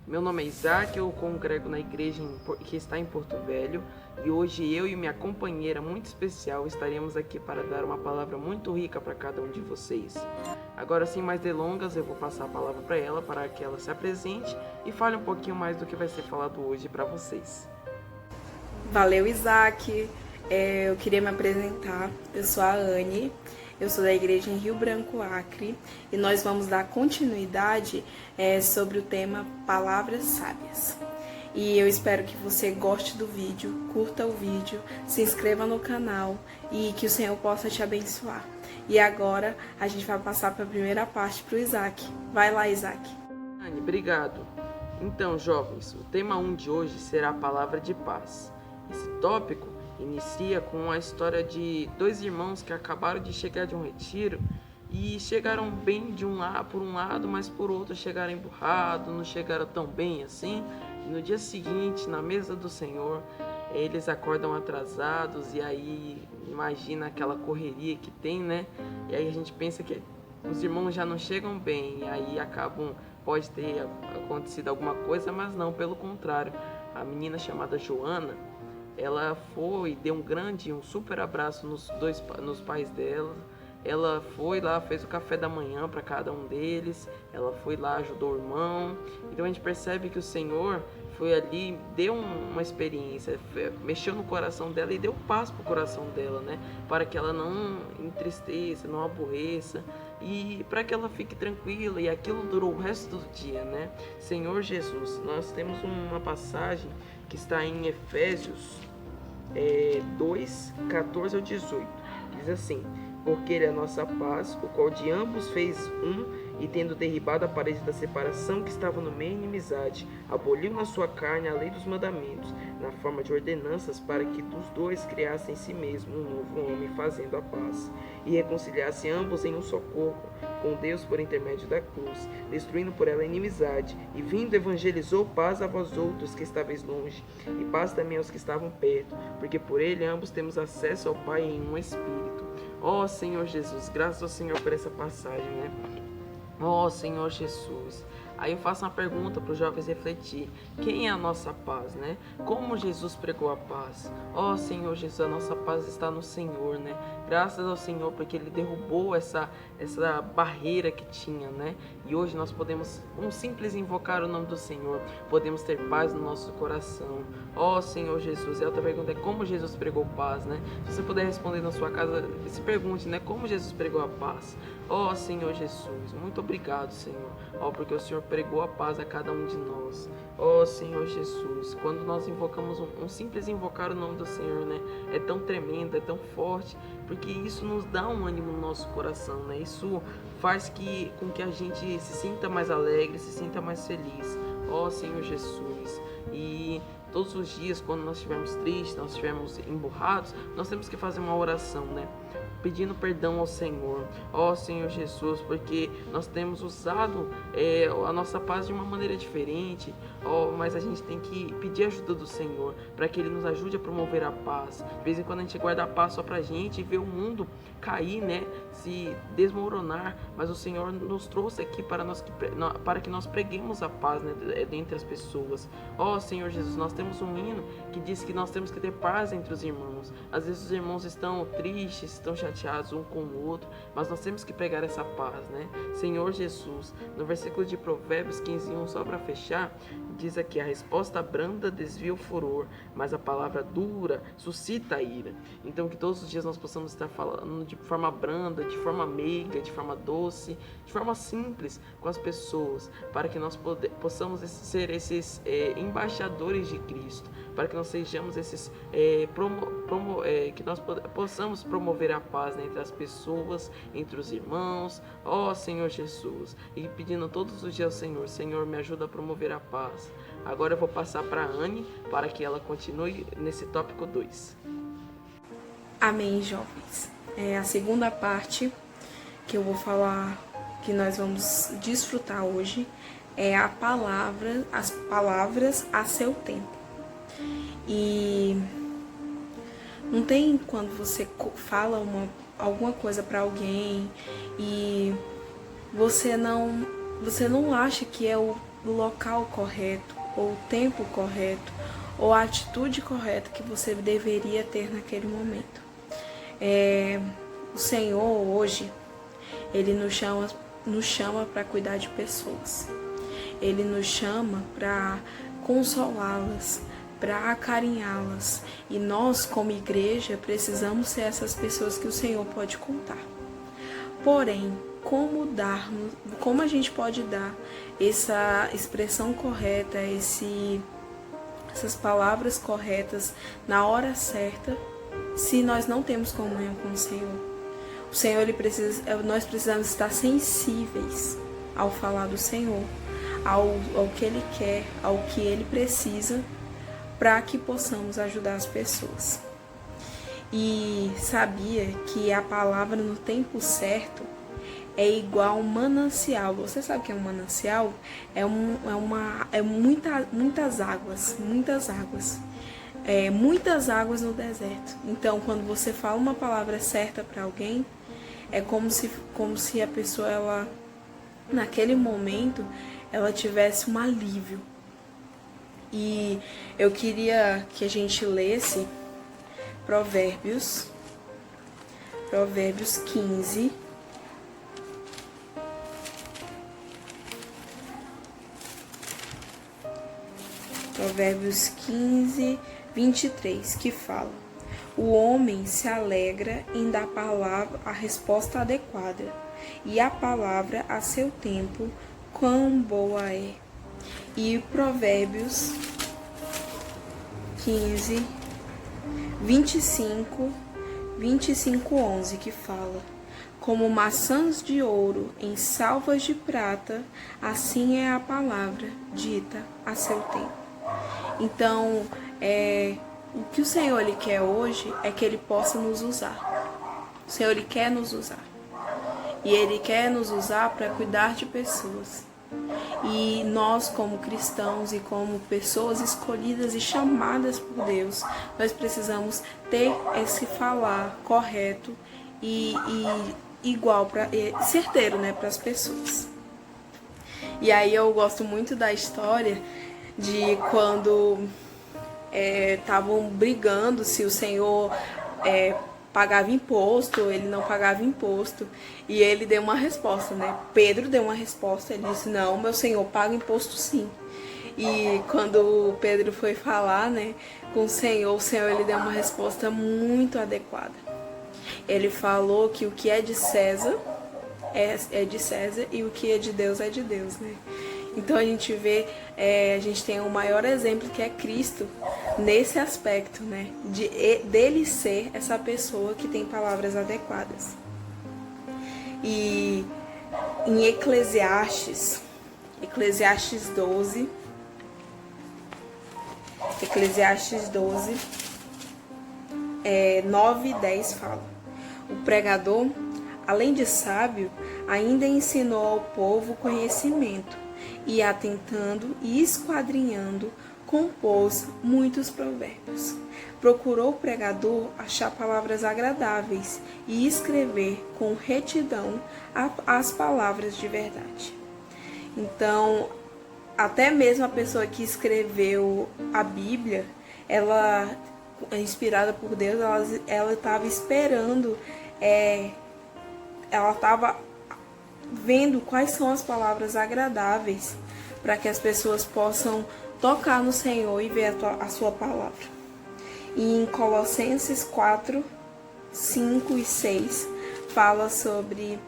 Meu nome é Isaac, eu congrego na igreja que está em Porto Velho e hoje eu e minha companheira muito especial estaremos aqui para dar uma palavra muito rica para cada um de vocês. Agora, sem mais delongas, eu vou passar a palavra para ela para que ela se apresente e fale um pouquinho mais do que vai ser falado hoje para vocês. Valeu, Isaac. Eu queria me apresentar. Eu sou a Anne, eu sou da igreja em Rio Branco, Acre, e nós vamos dar continuidade sobre o tema Palavras Sábias. E eu espero que você goste do vídeo, curta o vídeo, se inscreva no canal e que o Senhor possa te abençoar. E agora a gente vai passar para a primeira parte para o Isaac. Vai lá, Isaac. Anne, obrigado. Então, jovens, o tema 1 de hoje será a palavra de paz. Esse tópico inicia com a história de dois irmãos que acabaram de chegar de um retiro e chegaram bem por um lado, mas por outro chegaram emburrados, não chegaram tão bem assim. E no dia seguinte, na mesa do Senhor, eles acordam atrasados e aí imagina aquela correria que tem, né? E aí a gente pensa que os irmãos já não chegam bem, e aí pode ter acontecido alguma coisa, mas não, pelo contrário. A menina chamada Joana, ela foi, deu um super abraço nos pais dela. Ela foi lá, fez o café da manhã para cada um deles. Ela foi lá, ajudou o irmão. Então a gente percebe que o Senhor foi ali, deu uma experiência, mexeu no coração dela e deu paz pro coração dela, né? Para que ela não entristeça, não aborreça e para que ela fique tranquila. E aquilo durou o resto do dia, né? Senhor Jesus, nós temos uma passagem que está em Efésios 2, 14 ao 18. Diz assim: porque ele é a nossa paz, o qual de ambos fez um, e tendo derribado a parede da separação que estava no meio, inimizade, aboliu na sua carne a lei dos mandamentos, na forma de ordenanças, para que dos dois criasse em si mesmo um novo homem, fazendo a paz, e reconciliasse ambos em um só corpo, com Deus por intermédio da cruz, destruindo por ela a inimizade, e vindo evangelizou paz a vós outros que estáveis longe, e paz também aos que estavam perto, porque por ele ambos temos acesso ao Pai em um Espírito. Ó Senhor Jesus, graças ao Senhor por essa passagem, né? Ó Senhor Jesus. Aí eu faço uma pergunta para os jovens refletir: quem é a nossa paz, né? Como Jesus pregou a paz? Ó Senhor Jesus, a nossa paz está no Senhor, né? Graças ao Senhor, porque Ele derrubou essa barreira que tinha, né? E hoje nós podemos, um simples invocar o nome do Senhor, podemos ter paz no nosso coração. Ó Senhor Jesus. E a outra pergunta é: como Jesus pregou paz, né? Se você puder responder na sua casa, se pergunte, né? Como Jesus pregou a paz? Ó Senhor Jesus, muito obrigado, Senhor. Ó, porque o Senhor pregou a paz a cada um de nós. Ó Senhor Jesus, quando nós invocamos um simples invocar o nome do Senhor, né? É tão tremendo, é tão forte, porque isso nos dá um ânimo no nosso coração, né? Isso faz com que a gente se sinta mais alegre, se sinta mais feliz. Ó Senhor Jesus. E todos os dias, quando nós estivermos tristes, nós estivermos emburrados, nós temos que fazer uma oração, né? Pedindo perdão ao Senhor, ó Senhor Jesus, porque nós temos usado a nossa paz de uma maneira diferente, mas a gente tem que pedir ajuda do Senhor, para que Ele nos ajude a promover a paz. De vez em quando a gente guarda a paz só pra gente e vê o mundo cair, né, se desmoronar, mas o Senhor nos trouxe aqui para que nós preguemos a paz, né, dentre as pessoas. Ó Senhor Jesus, nós temos um hino que diz que nós temos que ter paz entre os irmãos. Às vezes os irmãos estão tristes, estão chateados um com o outro, mas nós temos que pregar essa paz, né? Senhor Jesus, no versículo de Provérbios 15:1, só para fechar, diz aqui: a resposta branda desvia o furor, mas a palavra dura suscita a ira. Então que todos os dias nós possamos estar falando de forma branda, de forma meiga, de forma doce, de forma simples com as pessoas, para que nós possamos ser esses embaixadores de Cristo, para que nós sejamos esses que nós possamos promover a paz, né, entre as pessoas, entre os irmãos. Ó Senhor Jesus, e pedindo todos os dias ao Senhor: Senhor, me ajuda a promover a paz. Agora eu vou passar para a Anne, para que ela continue nesse tópico 2. Amém, jovens. A segunda parte que eu vou falar, que nós vamos desfrutar hoje, é as palavras a seu tempo. E não tem quando você fala alguma coisa para alguém e você não acha que é o o local correto, ou o tempo correto, ou a atitude correta que você deveria ter naquele momento. O Senhor hoje, Ele nos chama para cuidar de pessoas. Ele nos chama para consolá-las, para acarinhá-las. E nós, como igreja, precisamos ser essas pessoas que o Senhor pode contar. Porém, como a gente pode dar essa expressão correta, essas palavras corretas na hora certa, se nós não temos comunhão com o Senhor? O Senhor, nós precisamos estar sensíveis ao falar do Senhor, ao que Ele quer, ao que Ele precisa, para que possamos ajudar as pessoas. E sabia que a palavra no tempo certo é igual um manancial. Você sabe o que é um manancial? Muitas águas. Muitas águas no deserto. Então, quando você fala uma palavra certa para alguém, é como se a pessoa, ela, naquele momento, ela tivesse um alívio. E eu queria que a gente lesse Provérbios 15. Provérbios 15, 23, que fala: o homem se alegra em dar a resposta adequada, e a palavra a seu tempo, quão boa é. E Provérbios 15, 25, 11, que fala: como maçãs de ouro em salvas de prata, assim é a palavra dita a seu tempo. Então, o que o Senhor Ele quer hoje é que Ele possa nos usar. O Senhor Ele quer nos usar. E Ele quer nos usar para cuidar de pessoas. E nós, como cristãos e como pessoas escolhidas e chamadas por Deus, nós precisamos ter esse falar correto e igual, certeiro, né, para as pessoas. E aí eu gosto muito da história de quando estavam brigando se o Senhor pagava imposto, ou ele não pagava imposto, e ele deu uma resposta, né? Pedro deu uma resposta, ele disse: não, meu Senhor paga imposto sim. E quando Pedro foi falar, né, com o Senhor ele deu uma resposta muito adequada. Ele falou que o que é de César é de César e o que é de Deus, né? Então a gente vê, a gente tem o maior exemplo, que é Cristo, nesse aspecto, né? Dele ser essa pessoa que tem palavras adequadas. E em Eclesiastes 12, 9 e 10 fala: o pregador, além de sábio, ainda ensinou ao povo conhecimento, e atentando e esquadrinhando, compôs muitos provérbios. Procurou o pregador achar palavras agradáveis e escrever com retidão as palavras de verdade. Então, até mesmo a pessoa que escreveu a Bíblia, ela, inspirada por Deus, ela estava esperando, ela estava vendo quais são as palavras agradáveis para que as pessoas possam tocar no Senhor e ver a sua palavra. E em Colossenses 4, 5 e 6 fala sobre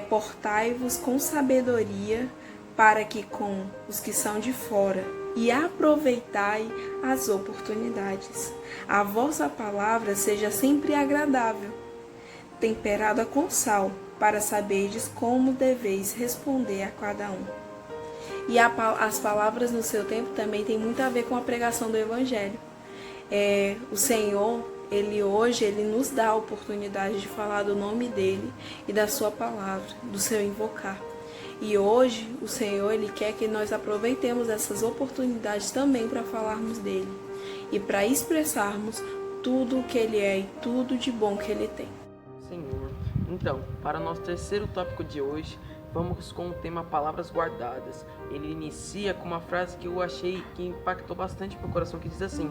portai-vos com sabedoria para que com os que são de fora e aproveitai as oportunidades. A vossa palavra seja sempre agradável, temperada com sal, para saberdes como deveis responder a cada um. E as palavras no seu tempo também tem muito a ver com a pregação do Evangelho. O Senhor, Ele hoje, Ele nos dá a oportunidade de falar do nome dEle e da sua palavra, do seu invocar. E hoje, o Senhor, Ele quer que nós aproveitemos essas oportunidades também para falarmos dEle e para expressarmos tudo o que Ele é e tudo de bom que Ele tem. Senhor, então, para o nosso terceiro tópico de hoje, vamos com o tema Palavras Guardadas. Ele inicia com uma frase que eu achei que impactou bastante meu coração, que diz assim: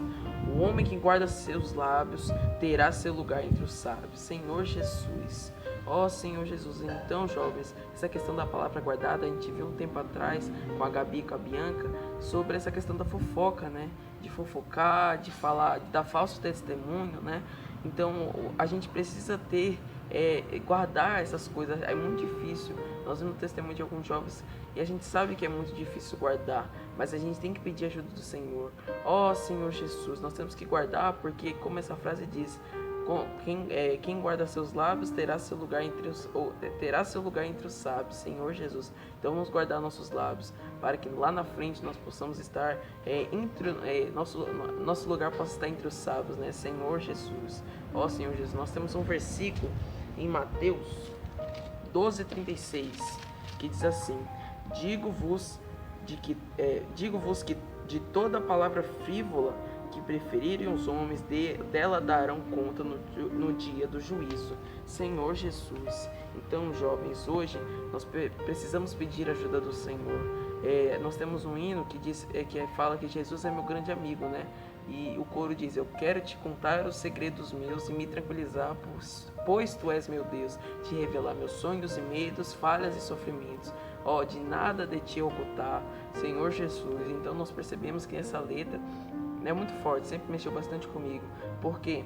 o homem que guarda seus lábios terá seu lugar entre os sábios. Senhor Jesus. Ó Senhor Jesus. Então, jovens, essa questão da palavra guardada, a gente viu um tempo atrás com a Gabi e com a Bianca sobre essa questão da fofoca, né? De fofocar, de falar, de dar falso testemunho, né? Então, a gente precisa guardar essas coisas. É muito difícil. Nós vimos o testemunho de alguns jovens e a gente sabe que é muito difícil guardar, mas a gente tem que pedir ajuda do Senhor. Ó Senhor Jesus, nós temos que guardar, porque como essa frase diz, quem guarda seus lábios terá seu lugar entre os sábios. Senhor Jesus. Então vamos guardar nossos lábios, para que lá na frente nós possamos estar nosso lugar possa estar entre os sábios, né? Senhor Jesus. Ó Senhor Jesus, nós temos um versículo em Mateus 12:36, que diz assim: Digo-vos que de toda palavra frívola que preferirem os homens, dela darão conta no dia do juízo. Senhor Jesus. Então, jovens, hoje nós precisamos pedir a ajuda do Senhor. Nós temos um hino que fala que Jesus é meu grande amigo, né? E o coro diz: eu quero te contar os segredos meus e me tranquilizar, pois tu és meu Deus, te revelar meus sonhos e medos, falhas e sofrimentos. Ó, de nada de ti ocultar, Senhor Jesus. Então nós percebemos que essa letra é muito forte, sempre mexeu bastante comigo, porque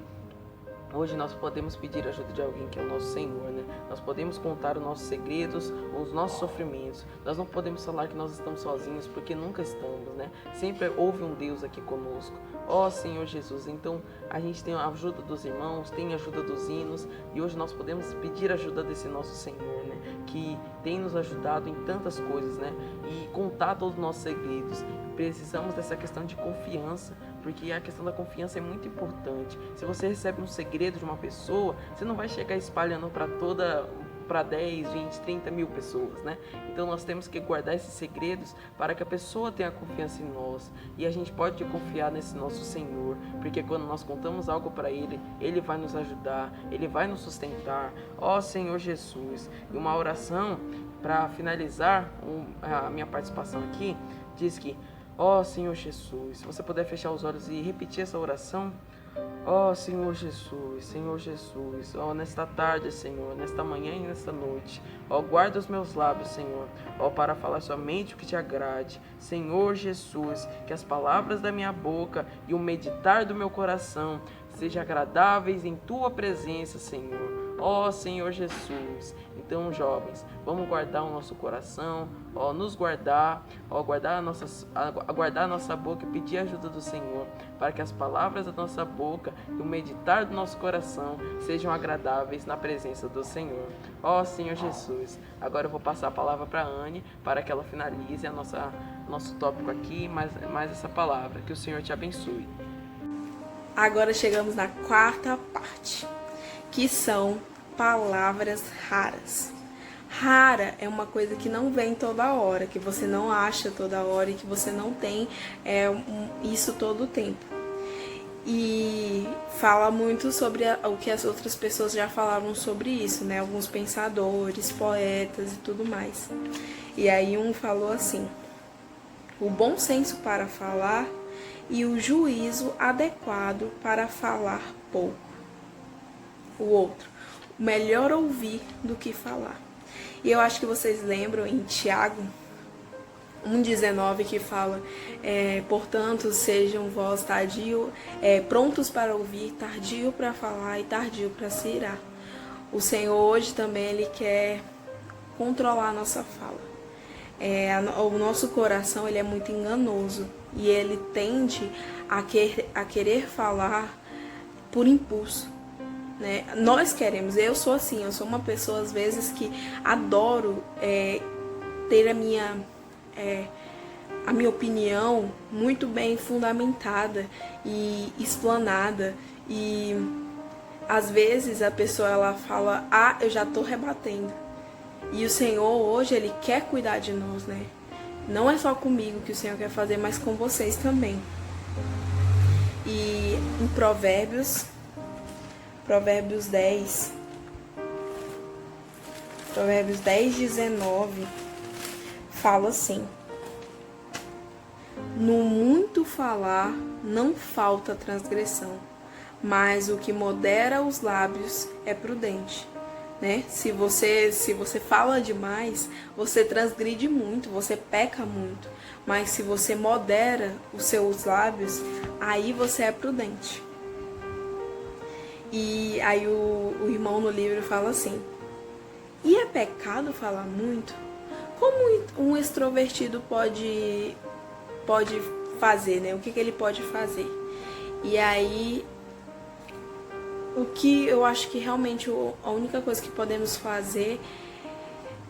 hoje nós podemos pedir a ajuda de alguém que é o nosso Senhor, né? Nós podemos contar os nossos segredos, os nossos sofrimentos. Nós não podemos falar que nós estamos sozinhos, porque nunca estamos, né? Sempre houve um Deus aqui conosco. Ó Senhor Jesus. Então a gente tem a ajuda dos irmãos, tem a ajuda dos hinos, e hoje nós podemos pedir a ajuda desse nosso Senhor, né? Que tem nos ajudado em tantas coisas, né? E contar todos os nossos segredos. Precisamos dessa questão de confiança, porque a questão da confiança é muito importante. Se você recebe um segredo de uma pessoa, você não vai chegar espalhando para 10, 20, 30 mil pessoas, né? Então nós temos que guardar esses segredos para que a pessoa tenha confiança em nós. E a gente pode confiar nesse nosso Senhor, porque quando nós contamos algo para Ele, Ele vai nos ajudar, Ele vai nos sustentar. Ó Senhor Jesus. E uma oração para finalizar a minha participação aqui, diz que: ó Senhor Jesus, se você puder fechar os olhos e repetir essa oração. Ó Senhor Jesus, Senhor Jesus, ó nesta tarde, Senhor, nesta manhã e nesta noite, ó guarda os meus lábios, Senhor, ó para falar somente o que te agrade. Senhor Jesus, que as palavras da minha boca e o meditar do meu coração sejam agradáveis em tua presença, Senhor. Ó Senhor Jesus. Então, jovens, vamos guardar o nosso coração, ó, nos guardar, ó, guardar a nossa boca e pedir a ajuda do Senhor, para que as palavras da nossa boca e o meditar do nosso coração sejam agradáveis na presença do Senhor. Ó Senhor Jesus. Agora eu vou passar a palavra para a Anne, para que ela finalize nosso tópico aqui, mais essa palavra. Que o Senhor te abençoe. Agora chegamos na quarta parte, que são palavras raras. Rara é uma coisa que não vem toda hora, que você não acha toda hora e que você não tem isso todo o tempo. E fala muito sobre o que as outras pessoas já falaram sobre isso, né? Alguns pensadores, poetas e tudo mais. E aí um falou assim: o bom senso para falar e o juízo adequado para falar pouco. O outro: melhor ouvir do que falar. E eu acho que vocês lembram em Tiago 1,19 que fala: portanto, sejam vós prontos para ouvir, tardio para falar e tardio para se irar. O Senhor hoje também Ele quer controlar a nossa fala. O nosso coração ele é muito enganoso e ele tende a querer falar por impulso. Né? Nós queremos, eu sou assim, eu sou uma pessoa às vezes que adoro ter a minha opinião muito bem fundamentada e explanada, e às vezes a pessoa ela fala: eu já estou rebatendo. E o Senhor hoje ele quer cuidar de nós, né? Não é só comigo que o Senhor quer fazer, mas com vocês também. E em Provérbios 10, Provérbios 10:19 fala assim: no muito falar não falta transgressão, mas o que modera os lábios é prudente. Né? Se você fala demais, você transgride muito, você peca muito. Mas se você modera os seus lábios, aí você é prudente. E aí o irmão no livro fala assim: e é pecado falar muito? Como um extrovertido pode fazer, né? O que ele pode fazer? E aí, o que eu acho que realmente a única coisa que podemos fazer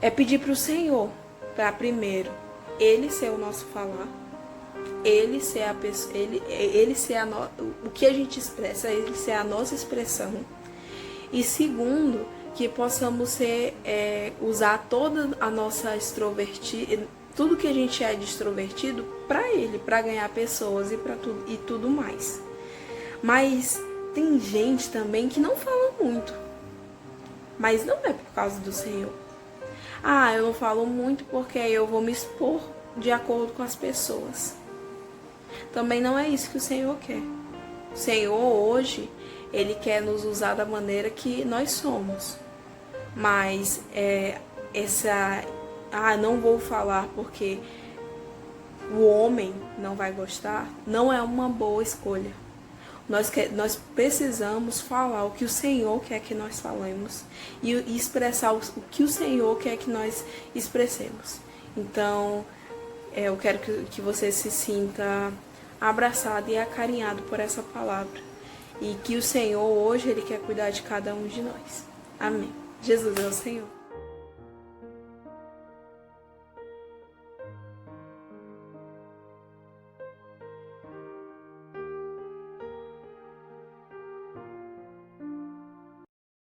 é pedir para o Senhor, para primeiro, Ele ser o nosso falar, Ele ser a pessoa, ele ser o que a gente expressa, Ele ser a nossa expressão. E segundo, que possamos usar toda a nossa extrovertida, tudo que a gente é de extrovertido para Ele, para ganhar pessoas e tudo mais. Mas tem gente também que não fala muito, mas não é por causa do Senhor. Ah, eu não falo muito porque eu vou me expor de acordo com as pessoas. Também não é isso que o Senhor quer. O Senhor hoje, Ele quer nos usar da maneira que nós somos. Mas não vou falar porque o homem não vai gostar, não é uma boa escolha. Nós precisamos falar o que o Senhor quer que nós falemos e expressar o que o Senhor quer que nós expressemos. Então, eu quero que você se sinta abraçado e acarinhado por essa palavra. E que o Senhor hoje, Ele quer cuidar de cada um de nós. Amém. Jesus é o Senhor.